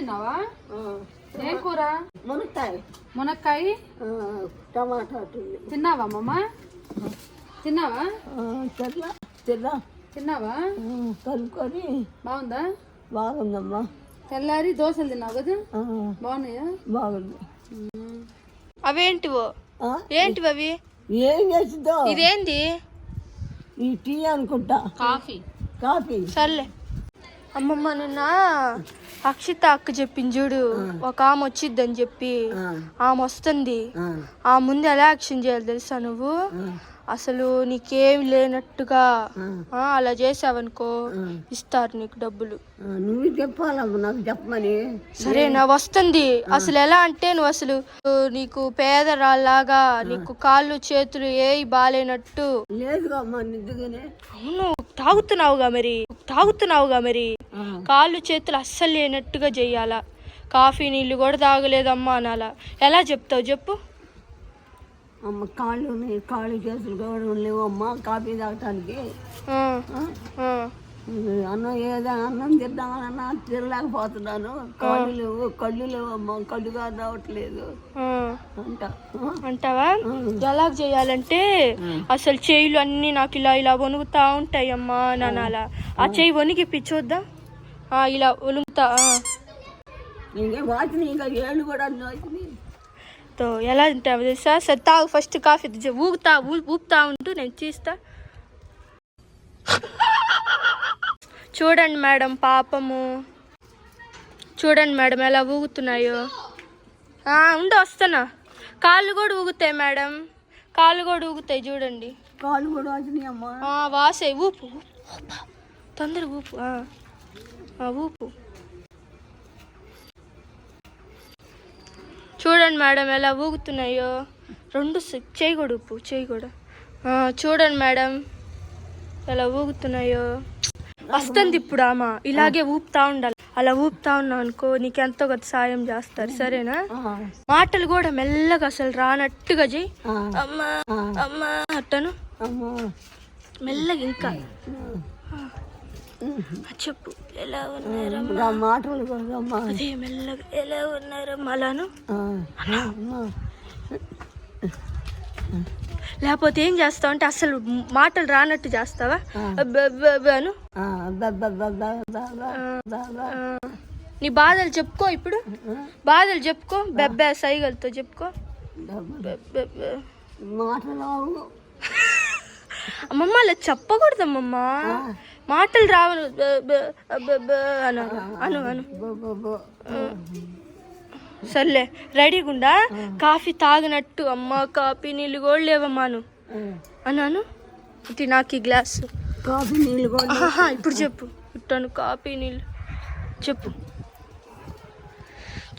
తిన్నావా? ఏం కూర? మునక్కాయ టమాటా తిన్నావా అమ్మమ్మ? తిన్నావా? తిన్నావా? కలుపుకొని బాగుందా? బాగుందమ్మా. తెల్లారి దోశలు తిన్నావు కదా, బాగున్నాయా? బాగుంది. అవేంటివో? ఏంటివి అవి? ఏం చేసిందో ఇదేంది? ఈ టీ అనుకుంటా. కాఫీ సర్లే. అమ్మమ్మ నిన్న అక్షిత అక్క చెప్పింది చూడు, ఒక ఆమె వచ్చిద్దని చెప్పి. ఆమె వస్తుంది. ఆ ముందు ఎలా యాక్షన్ చేయాలి తెలుసా నువ్వు? అసలు నీకేం లేనట్టుగా అలా చేసావనుకో ఇస్తారు నీకు డబ్బులు. నువ్వు చెప్పాలమ్మా, నాకు చెప్పమని. సరేనా? వస్తుంది. అసలు ఎలా అంటే నువ్వు అసలు నీకు పేదరాల్లాగా నీకు కాళ్ళు చేతులు ఏ బాలేనట్టు. లేదుగా అమ్మా, నిజంగానే. అవును, తాగుతున్నావుగా మరి. కాళ్ళు చేతులు అస్సలు లేనట్టుగా చెయ్యాలా. కాఫీ నీళ్ళు కూడా తాగలేదమ్మా అనాలా. ఎలా చెప్తావు చెప్పు? అమ్మ కాళ్ళు చేతులు కూడా లేవు అమ్మ కాఫీ తాగటానికి. అన్నం తిద్దామన్నా తినలేకపోతున్నాను. కళ్ళు లేవు అమ్మ, కళ్ళు కాదు రావట్లేదు అంటావా? ఎలా చేయాలంటే అసలు చేయిలు అన్ని నాకు ఇలా వణుగుతా ఉంటాయి అమ్మా నానాలా. ఆ చేయి వణికి చూద్దాం. ఇలా వణుగుతా. ఏళ్ళు కూడా వచ్చినాయి. ఎలా తింటావు తెలుసా? సరే తాగు ఫస్ట్ కాఫీ. ఊపుతా ఉంటూ నేను తీస్తా. చూడండి మేడం, పాపము. చూడండి మేడం ఎలా ఊగుతున్నాయో. వస్తానా. కాళ్ళు కూడా ఊగుతాయి మేడం, కాళ్ళు కూడా ఊగుతాయి చూడండి. కాళ్ళు కూడా వచ్చినాయమ్మా. వాసే. ఊపు తొందర ఊపు. ఊపు. చూడండి మేడం ఎలా ఊగుతున్నాయో. రెండు చేయి కూడా ఊపు, చేయి కూడా. చూడండి మేడం ఎలా ఊగుతున్నాయో. వస్తుంది ఇప్పుడు. ఇలాగే ఊపుతా ఉండాలి. అలా ఊపుతా ఉన్నావు అనుకో నీకెంతో కొద్ది సాయం చేస్తారు. సరేనా? మాటలు కూడా మెల్లగా అసలు రానట్టుగా చెయ్యి. అమ్మా అమ్మా అట్టను మెల్లగా. ఇంకా చెప్పు. ఎలా ఉన్నారమ్మా? మాటలు అదే మెల్లగా. ఎలా ఉన్నారమ్మా అలాను. లేకపోతే ఏం చేస్తావు అంటే అసలు మాటలు రానట్టు చేస్తావా? అను. నీ బాధలు చెప్పుకో ఇప్పుడు. బాధలు చెప్పుకో. బెబ్బే సైగలతో చెప్పుకో. అమ్మమ్మ అలా చెప్పకూడదమ్మమ్మ. మాటలు రావు. అను అను అను. సర్లే రెడీగుండా. కాఫీ తాగినట్టు. అమ్మ కాఫీ నీళ్ళు కూడా లేవమ్మాను అన్నాను. ఇది నాకు ఈ గ్లాసు కాఫీ నీళ్ళు కూడా. ఇప్పుడు చెప్పు. ఇట్టాను కాఫీ నీళ్ళు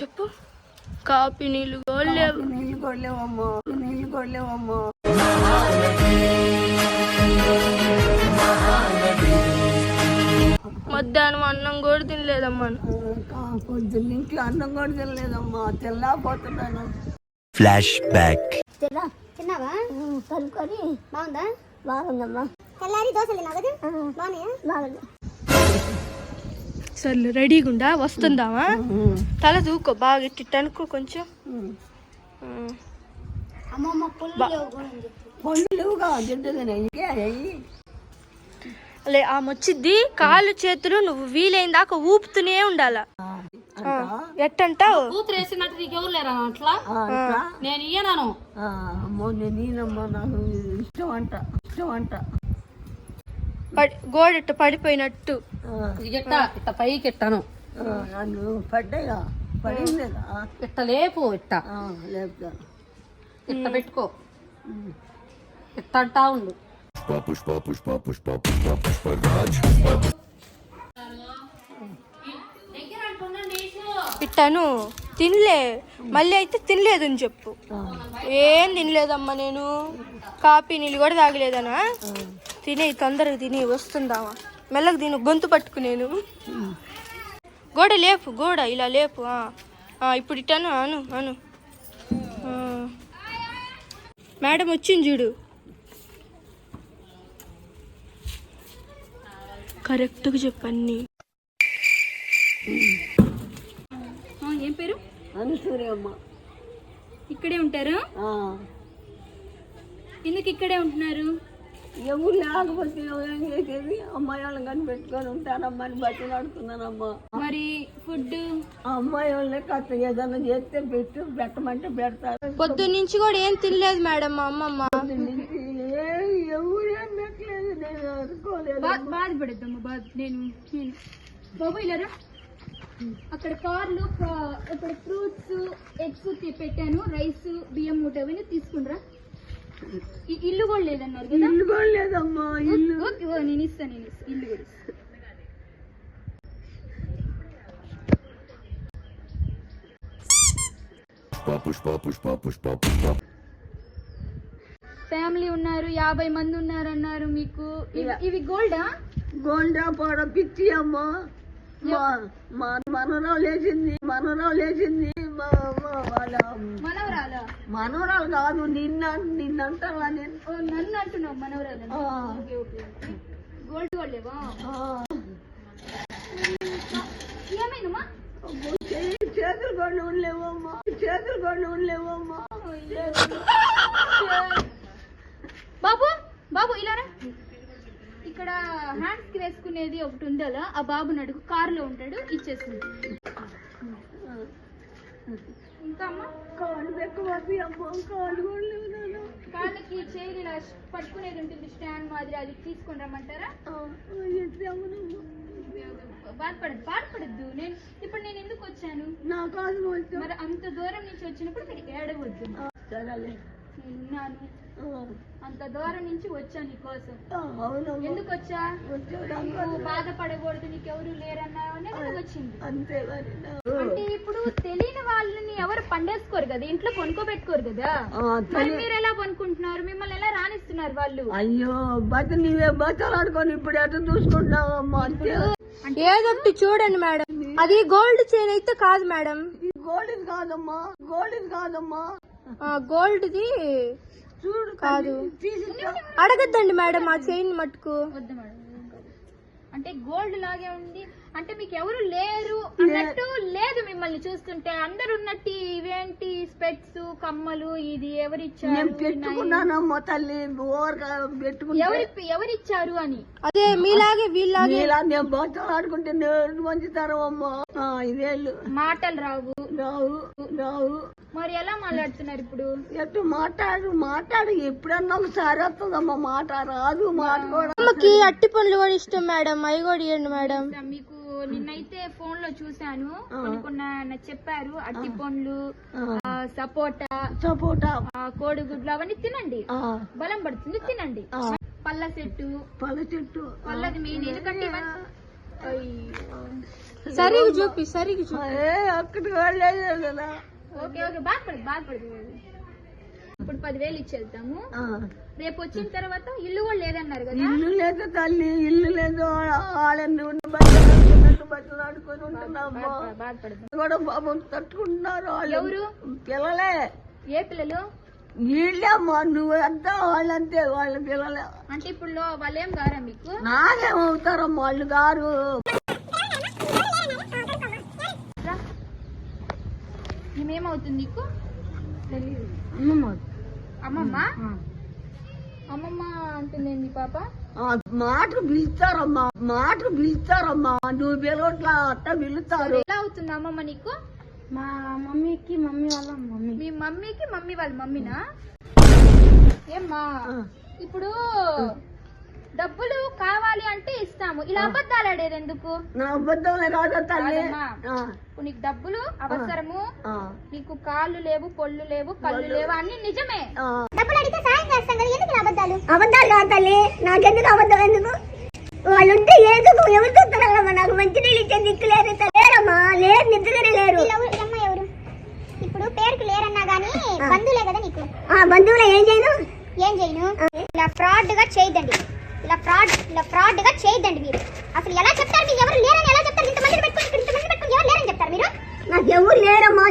చెప్పు. కాఫీ నీళ్ళు కూడా లేవు. నీళ్ళు కూడా లేవమ్మా. మధ్యాహ్నం అన్నం కూడా తినలేదమ్మా. పొద్దున్న ఇంట్లో అన్నం కూడా తినలేదమ్మా. తెల్లాపోతున్నాను. Flash back. తిన్నావా? కలుపుకొని బాగుందా? బాగుందమ్మా. తెల్లారి దోశలు తిన్నావు కదా, బాగున్నాయా? బాగుంది. సర్లే రెడీగుండా. వస్తుందావా? తల దూకో బాగా. ఇట్టు అనుకో కొంచెం. అమ్మమ్మ పళ్ళు లేవుగా తింటుందని. ఆమె వచ్చిద్ది. కాళ్ళు చేతులు నువ్వు వీలైన దాకా ఊపుతూనే ఉండాల. ఎట్టంటావు? కూతురు వేసినట్టు నీకెవరు లేరా అట్లా? నేను ఇయ్యనాను. నేనమ్మా, నాకు ఇష్టం అంట. గోడెట్ట పడిపోయినట్టు. ఇట్ట పైకి ఎట్టాను. నన్ను పడ్డాయిగా. పడిందా? ఇట్ట లేపు. లేపుతా. ఇట్ట పెట్టుకో. ఇట్ట అంటా ఉండు. ఇట్టను తినలే. మళ్ళీ అయితే తినలేదు అని చెప్పు. ఏం తినలేదమ్మా నేను. కాఫీ నీళ్ళు కూడా తాగలేదనా? తినే తొందరగా తిని. వస్తుందామా మెల్లగా తిను. గొంతు పట్టుకునేను. గోడ లేపు. గోడ ఇలా లేపు. ఇప్పుడు ఇట్టను. అను. మేడం వచ్చింది చూడు. కరెక్ట్గా చెప్పన్ని. అనుసూరి అమ్మ. ఇక్కడే ఉంటారు? ఎందుకు ఇక్కడే ఉంటున్నారు? ఎవరు లేకపోతే ఏం చేసేది, అమ్మాయి వాళ్ళని కానీ పెట్టుకొని ఉంటానమ్మని బట్టి నడుతున్నానమ్మా. మరి ఫుడ్ అమ్మాయి వాళ్ళే కథ ఏదైనా చేస్తే పెట్టమంటే పెడతారు. పొద్దు నుంచి కూడా ఏం తినలేదు మేడం మా అమ్మమ్మ. ఎవరేం పెట్టలేదు, నేను అనుకోలేదు. బాధపడద్దమ్మా నేను బాబు ఇలారా. అక్కడ కార్లు ఇక్కడ ఫ్రూట్స్ ఎగ్స్ పెట్టాను, రైస్ బియ్యం మూట అవన్నీ తీసుకుండ్రా. ఇల్లు కూడా లేదన్నారు కదా? ఇల్లు కూడా లేదమ్మా. ఇల్లు నేను ఇస్తాను ఇల్లు కూడా. ఫ్యామిలీ ఉన్నారు, 50 మంది ఉన్నారు అన్నారు మీకు. ఇవి గోల్డా? గోల్డా పోడ పిచ్చి అమ్మా. మా మనవరాలు లేచింది మనవరాలు కాదు, నిన్నంటావా? నేను నన్ను అంటున్నావు మనవరాలు. గోల్డ్ కూడా లేవా? ఏమైందమ్మా? చేతులు కొన్ని ఉండలేవమ్మా. బాబు ఇలారా. ఇక్కడ హ్యాండ్స్ కి వేసుకునేది ఒకటి ఉండాలా, ఆ బాబుని అడుగు, కారులో ఉంటాడు, ఇచ్చేసింది. ఇంకా అమ్మా కాళ్ళకి చేయి ఇలా పట్టుకునేది ఉంటుంది, స్టాండ్ మాదిరి, అది తీసుకొని రమ్మంటారా? బాధపడద్దు. ఇప్పుడు నేను ఎందుకు వచ్చాను? మరి అంత దూరం నుంచి వచ్చినప్పుడు మీరు ఏడవద్దు. నేనున్నాను, అంత దూరం నుంచి వచ్చా నీకోసం. ఎందుకు వచ్చా? నువ్వు బాధపడకూడదు, నీకెవరు లేరన్నావనే వచ్చింది. అంటే ఇప్పుడు తెలియని వాళ్ళని ఎవరు పండేసుకోరు కదా, ఇంట్లో కొనుక్కోబెట్టుకోరు కదా, మరి మీరు ఎలా కొనుక్కుంటున్నారు? మిమ్మల్ని ఎలా రాణిస్తున్నారు వాళ్ళు? అయ్యో నీవే బతలాడుకొని ఇప్పుడు ఎట్లా చూసుకుంటున్నావమ్మా? ఏదొకటి చూడండి మేడం, అది గోల్డ్ చైన్ అయితే కాదు మేడం. గోల్డ్ కాదమ్మా. గోల్డ్ది చూడు కాదు. అడగద్దండి మేడం ఆ చైన్ మట్టుకు. వద్దు మేడం. అంటే గోల్డ్ లాగే ఉంది అంటే మీకు ఎవరు లేరు అన్నట్టు లేదు. మిమ్మల్ని చూస్తుంటే అందరు ఉన్నట్టు ఇవేంటి స్పెట్స్ కమ్మలు, ఇది ఎవరిచ్చారు? పెట్టుకున్నానమ్మా తల్లి, ఎవరిచ్చారు అని. అదే మీలాగే వీళ్ళలాగే నేను బట్టలు ఆడుకుంటే మంచి తరవమ్మా. ఇదేళ్ళు మాటలు రావు. మరి ఎలా మాట్లాడుతున్నారు ఇప్పుడు? ఎట్టు మాట్లాడు ఎప్పుడన్నా ఒకసారి వస్తుందమ్మా, మాట రాదు. మాట కూడా అమ్మకి అట్టి పండ్లు కూడా ఇష్టం మేడం, అవి కూడా ఇవ్వండి మేడం. మీకు నిన్నైతే ఫోన్ లో చూసాను, కొన్ని చెప్పారు. అట్టి పండ్లు, సపోటా, కోడిగుడ్లు అవన్నీ తినండి, బలం పడుతుంది, తినండి. పళ్ళ చెట్టు పళ్ళది మెయిన్. ఎందుకంటే సరిగ్గా చూపి అక్కడికి వెళ్ళలేదు కదా. ఓకే బాధపడదు. ఇప్పుడు 10,000 ఇచ్చి వెళ్తాము. రేపు వచ్చిన తర్వాత ఇల్లు కూడా లేదన్నారు కదా? ఇల్లు లేదు తల్లి, ఇల్లు లేదు. వాళ్ళని బట్టలు ఆడుకొని ఉంటున్నాము. కూడా పాపం తట్టుకుంటున్నారు. ఎవరు? పిల్లలే. ఏ పిల్లలు? వీళ్ళేమ్మా. నువ్వు అంతా వాళ్ళంతే, వాళ్ళ పిల్లలే. అంటే ఇప్పుడు వాళ్ళేం గారా మీకు? నాకేమవుతారమ్మా వాళ్ళు గారు. ఏమవుతుంది నీకు? అమ్మమ్మ అంటుంది మీ పాప. మాటకు పిలుస్తారమ్మా. నువ్వు పిలవట్లా, అట్ట పిలుస్తారు. ఎలా అవుతుంది అమ్మమ్మ నీకు? మా మమ్మీకి మమ్మీ వాళ్ళ మమ్మీ. మీ మమ్మీకి మమ్మీ వాళ్ళ మమ్మీనా? ఏమ్మా ఇప్పుడు డబ్బులు కావాలి అంటే ఇస్తాము, ఇలా అబద్ధాలు ఆడేది ఎందుకు? నా అబద్ధాలే కాదా తల్లి? నీకు డబ్బులు అవసరము, నీకు కాళ్ళు లేవు, పొళ్ళు లేవు, కళ్ళు లేవు, అన్ని నిజమే. డబ్బులు అడిగితే సాయం చేస్తాం కదా, ఎందుకు అబద్ధాలు? అబద్ధాలు కాదు తల్లి, నాకెందుకు అబద్ధం? ఎందుకు? వాళ్ళుంటే ఎందుకు ఎవరు చూస్తారమ్మా? నాకు మంచి నీళ్ళు ఇచ్చే దిక్కు లేదు. లేరమ్మా, లేరు, నిద్రగానే లేరు. ఎవరు ఇప్పుడు పేరుకి లేరన్నా గానీ బంధువులే కదా నీకు. బంధువులే. ఏం చేయను ఇలా ఫ్రాడ్ గా చేయదండి, ఇలా ఫ్రాడ్ గా చేయదండి. మీరు అసలు ఎలా చెప్తారు? మీరు ఎవరు లేరని ఎలా చెప్తారు? ఇంతమంది పెట్టుకుని ఎవరు లేరని చెప్తారు మీరు? నాకు ఎవరు లేరమ్మా.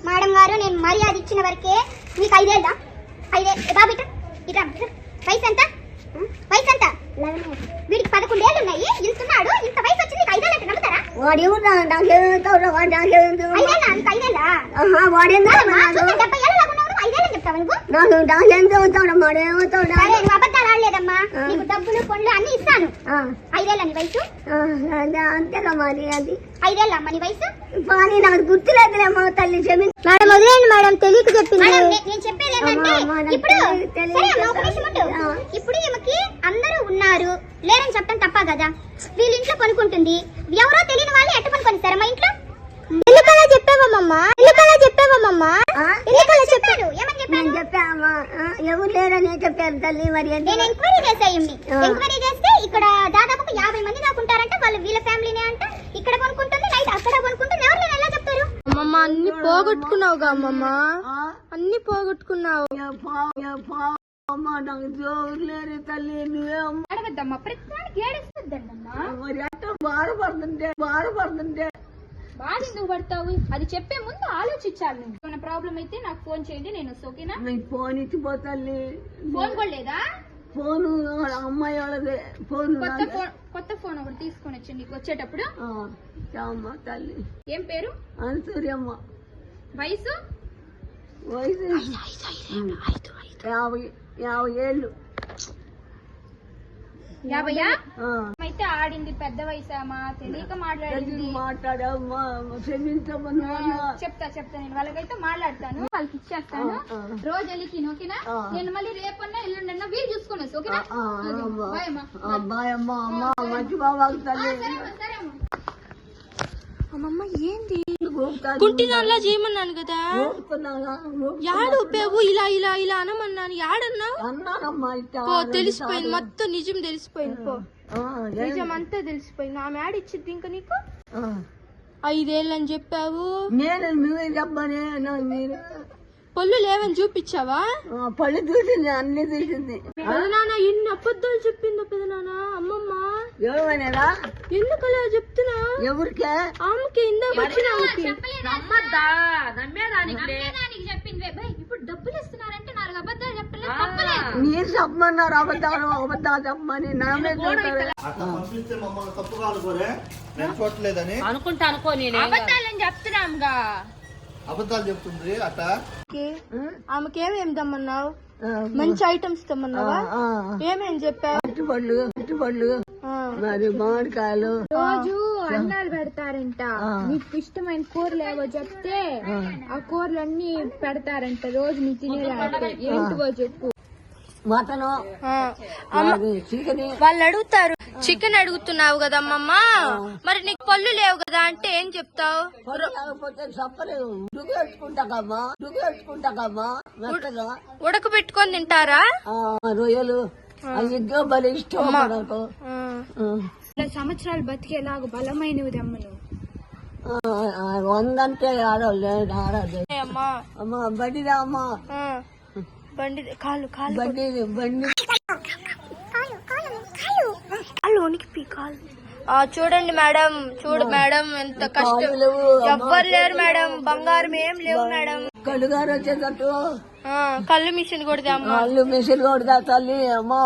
మేడం గారు, నేను మర్యాద ఇచ్చిన వరకే. మీకు 5,000 బాబు ఇట్లా వయసు ఎంత? వీడికి 11 ఏళ్ళు ఉన్నాయి, ఇంత వయసు వచ్చింది, 5,000 అంటే నమ్ముతారా? వాడు ఎవరు నాకేమవుతాడు వాడు నాకేమవుతాడు వాడేందా నాకు నాకెంత అవుతాడమ్మా ఏమవుతాడు అబద్ధాలు ఆడలేదమ్మా నీకు డబ్బులు పనులు అన్ని ఇస్తాను 5 ఏళ్ళ నీ వయసు అంతేగా మరి అది 5 ఏళ్ళ అమ్మ నీ వయసు కానీ నాకు గుర్తులేదులేమ్మా తల్లి క్షమి మేడం వదిలేండి మేడం తెలియక చెప్పింది నేను చెప్పేది ఏంటంటే ఇప్పుడు ఈమెకి అందరూ ఉన్నారు లేరని చెప్పడం తప్ప కదా వీళ్ళ ఇంట్లో కొనుక్కుంటుంది ఎవరో తెలియని వాళ్ళు ఎట్ట పనుకొనిస్తారా మా ఇంట్లో ఎందుకలా చెప్పావమ్మా చెప్పారు ఏమని చెప్పాను చెప్పామా ఎవరు లేరని చెప్పారు తల్లి మరి నేను ఎంక్వైరీ చేసాయండి ఎంక్వైరీ చేస్తే ఇక్కడ దాదాపు 50 మంది దాకా ఉంటారంట వాళ్ళు వీళ్ళ ఫ్యామిలీనే అంట ఇక్కడ కొనుక్కుంటుంది నైట్ అక్కడ కొనుక్కుంటుంది ఎవరు నేను ఎలా చెప్తారు అమ్మమ్మ అన్ని పోగొట్టుకున్నావుగా అమ్మమ్మ అన్ని పోగొట్టుకున్నావు నాకు జోరు లేరు తల్లి నువ్వేం అడగద్దమ్మా ప్రతిదానికి ఏడుస్తుందమ్మా మరి అట్ట బాధపడుతుంటే బాధ ఎందుకు పడతావు అది చెప్పే ముందు ఆలోచించాలి నువ్వు ఏమైనా ప్రాబ్లం అయితే నాకు ఫోన్ చేయండి నేను ఓకేనా నీకు ఫోన్ ఇచ్చిపోతాల్లి ఫోన్ కూడా లేదా ఫోను అమ్మాయి వాళ్ళదే ఫోన్ కొత్త ఫోన్ ఒకటి తీసుకొని వచ్చి నీకు వచ్చేటప్పుడు అమ్మ తల్లి ఏం పేరు అనసూయమ్మ వయసు 50 ఏళ్ళు 50 అయితే ఆడింది పెద్ద వయసామా తెలియక మాట్లాడింది మాట్లాడమ్మా క్షమించమన్నా చెప్తా నేను వాళ్ళకైతే మాట్లాడతాను వాళ్ళకి ఇచ్చేస్తాను రోజు వెళ్ళి ఓకేనా నేను మళ్ళీ రేపన్నా ఎల్లుండన్నా వీలు చూసుకునేసి ఓకేనా బాయ్ అమ్మా మంచి బాబా తల్లి అమ్మమ్మ ఏంది కుంటిదానిలా చేయమన్నాను కదా యాడు ఉపయోగం ఇలా అనమన్నాను యాడన్నావు పో తెలిసిపోయింది మొత్తం నిజం తెలిసిపోయింది పో నిజం అంతా తెలిసిపోయింది ఆమె యాడ్ ఇచ్చింది ఇంకా నీకు 5 ఏళ్ళు అని చెప్పావు నేను నువ్వే చెప్పనే మీరు పళ్ళు లేవని చూపించావా పళ్ళు చూసింది అన్ని చూసింది పెదనాన్న ఎన్ని అబద్ధాలు చెప్పిందో పెదనాన్న అమ్మమ్మ ఎవరైనా ఎందుకలా చెప్తున్నా ఎవరికే ఆమెకి ఇందాక వచ్చిన చెప్పింది ఇప్పుడు డబ్బులు ఇస్తున్నారంటే 4 అబద్ధాలు చెప్పలేదు మీరు చెప్పమన్నారు అబద్ధాలు చెప్పమని నా మీద అనుకుంటా అనుకో నేను అబద్ధాలని చెప్తున్నాంగా అబద్ధాలు చెప్తుంది అట్ట ఆమెకి ఏమేమి తెమ్మన్నావు మంచి ఐటమ్స్ తెమ్మన్నావా ఏమేమి చెప్పావు అరటిపళ్ళు మరి మామిడికాయలు రోజు అన్నాలు పెడతారంట నీకు ఇష్టమైన కూరలు ఏవో చెప్తే ఆ కూరలన్నీ పెడతారంట రోజు నీ తినేలాంటి ఏంటివో చెప్పు మటను చికెన్ వాళ్ళు అడుగుతారు చికెన్ అడుగుతున్నావు కదా అమ్మమ్మ మరి నీకు పళ్ళు లేవు కదా అంటే ఏం చెప్తావు చెప్పలేవు డుగెట్టుకుంటాకమ్మా మెత్తగా ఉడకబెట్టుకొని తింటారా రొయ్యలు అవి బలి ఇష్టం మనకు సంవత్సరాలు బతికేలాగా బలమైనవి దమ్మను 100 అంటే ఆడవాళ్ళు అమ్మా అమ్మా బండిదా అమ్మా బండి కాలు బండి కాలు వణికి కాలు చూడండి మేడం మేడం ఎంత కష్టం ఎవ్వరు లేరు మేడం బంగారం ఏం లేవు మేడం కళ్ళుగారు వచ్చేటట్టు కళ్ళు మిషన్ కొడదాం కళ్ళు మిషన్ కొడదా తల్లి అమ్మా